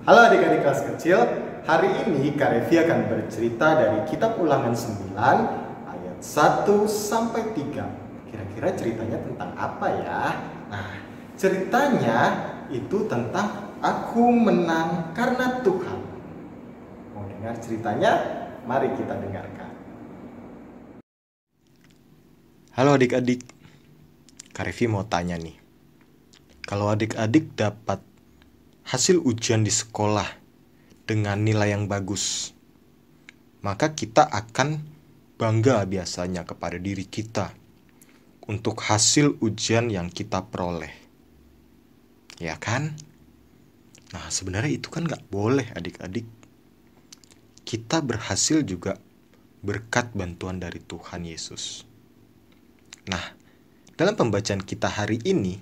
Halo adik-adik kelas kecil, hari ini Kak Revi akan bercerita dari kitab Ulangan 9 ayat 1 sampai 3. Kira-kira ceritanya tentang apa ya? Nah, ceritanya itu tentang aku menang karena Tuhan. Mau dengar ceritanya? Mari kita dengarkan. Halo adik-adik, Kak Revi mau tanya nih. Kalau adik-adik dapat hasil ujian di sekolah dengan nilai yang bagus, maka kita akan bangga biasanya kepada diri kita untuk hasil ujian yang kita peroleh. Ya kan? Nah, sebenarnya itu kan gak boleh adik-adik. Kita berhasil juga berkat bantuan dari Tuhan Yesus. Nah, dalam pembacaan kita hari ini,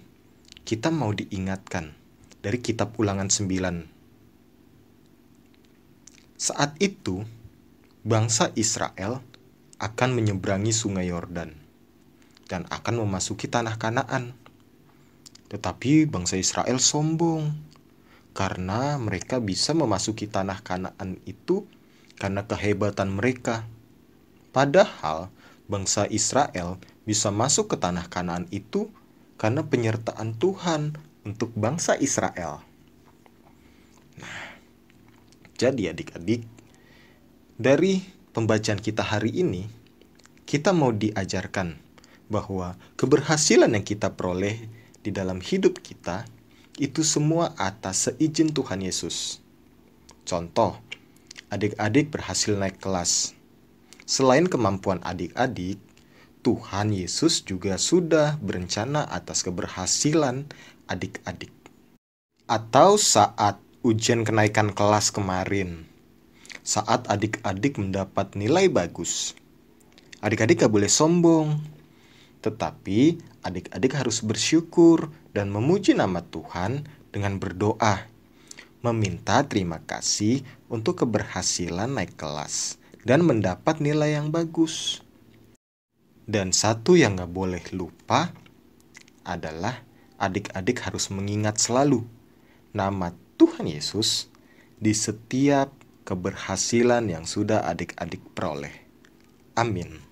kita mau diingatkan dari kitab Ulangan 9. Saat itu, bangsa Israel akan menyeberangi sungai Yordan dan akan memasuki tanah Kanaan. Tetapi bangsa Israel sombong karena mereka bisa memasuki tanah Kanaan itu karena kehebatan mereka. Padahal bangsa Israel bisa masuk ke tanah Kanaan itu karena penyertaan Tuhan untuk bangsa Israel. Nah, jadi adik-adik, dari pembacaan kita hari ini, kita mau diajarkan bahwa keberhasilan yang kita peroleh di dalam hidup kita itu semua atas seizin Tuhan Yesus. Contoh, adik-adik berhasil naik kelas. Selain kemampuan adik-adik, Tuhan Yesus juga sudah berencana atas keberhasilan adik-adik. Atau saat ujian kenaikan kelas kemarin, saat adik-adik mendapat nilai bagus, adik-adik gak boleh sombong, tetapi adik-adik harus bersyukur dan memuji nama Tuhan dengan berdoa, meminta terima kasih untuk keberhasilan naik kelas dan mendapat nilai yang bagus. Dan satu yang gak boleh lupa adalah adik-adik harus mengingat selalu nama Tuhan Yesus di setiap keberhasilan yang sudah adik-adik peroleh. Amin.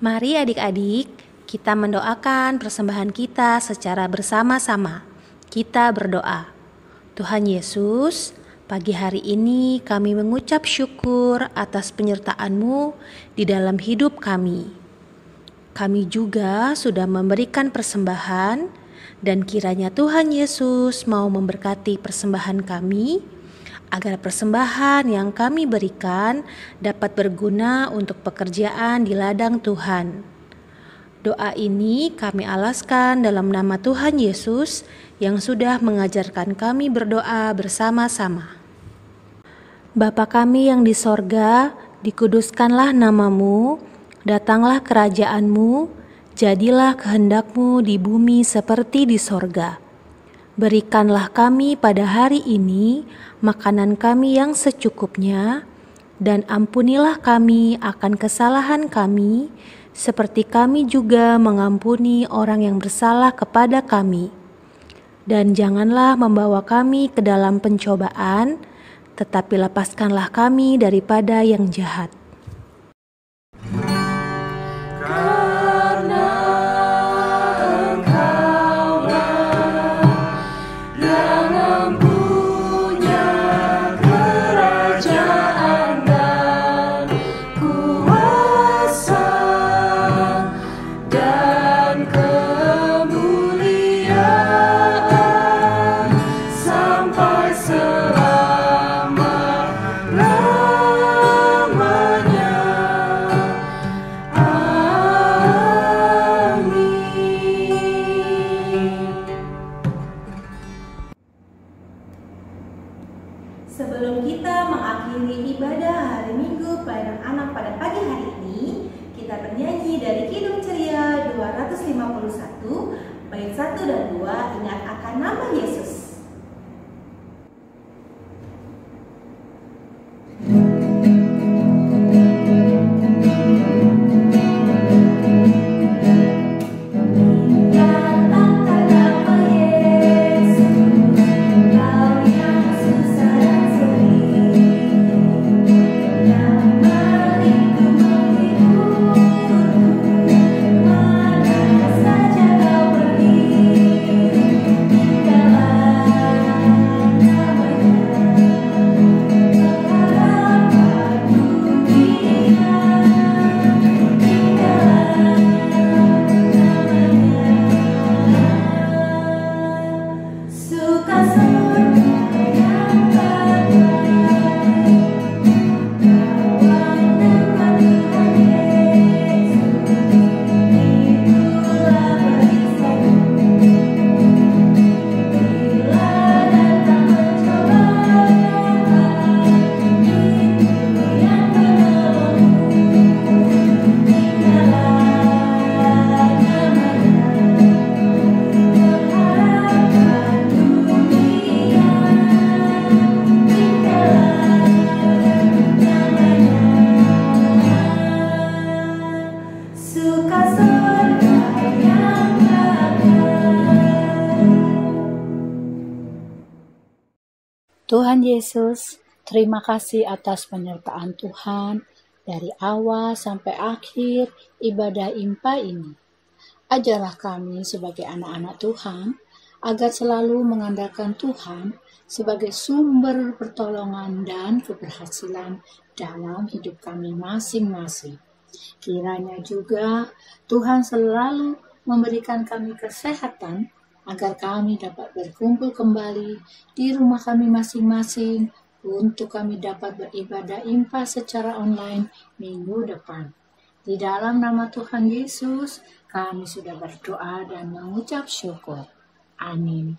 Mari adik-adik, kita mendoakan persembahan kita secara bersama-sama. Kita berdoa. Tuhan Yesus, pagi hari ini kami mengucap syukur atas penyertaan-Mu di dalam hidup kami. Kami juga sudah memberikan persembahan dan kiranya Tuhan Yesus mau memberkati persembahan kami agar persembahan yang kami berikan dapat berguna untuk pekerjaan di ladang Tuhan. Doa ini kami alaskan dalam nama Tuhan Yesus yang sudah mengajarkan kami berdoa bersama-sama. Bapa kami yang di sorga, dikuduskanlah nama-Mu, datanglah kerajaan-Mu, jadilah kehendak-Mu di bumi seperti di sorga. Berikanlah kami pada hari ini makanan kami yang secukupnya, dan ampunilah kami akan kesalahan kami, seperti kami juga mengampuni orang yang bersalah kepada kami. Dan janganlah membawa kami ke dalam pencobaan, tetapi lepaskanlah kami daripada yang jahat. Sebelum kita mengakhiri ibadah hari Minggu pelayanan anak pada pagi hari ini, kita bernyanyi dari Kidung Ceria 251, bait 1 dan 2, ingat akan nama Yesus. Tuhan Yesus, terima kasih atas penyertaan Tuhan dari awal sampai akhir ibadah IMPA ini. Ajarlah kami sebagai anak-anak Tuhan agar selalu mengandalkan Tuhan sebagai sumber pertolongan dan keberhasilan dalam hidup kami masing-masing. Kiranya juga Tuhan selalu memberikan kami kesehatan agar kami dapat berkumpul kembali di rumah kami masing-masing untuk kami dapat beribadah IMPA secara online minggu depan. Di dalam nama Tuhan Yesus, kami sudah berdoa dan mengucap syukur. Amin.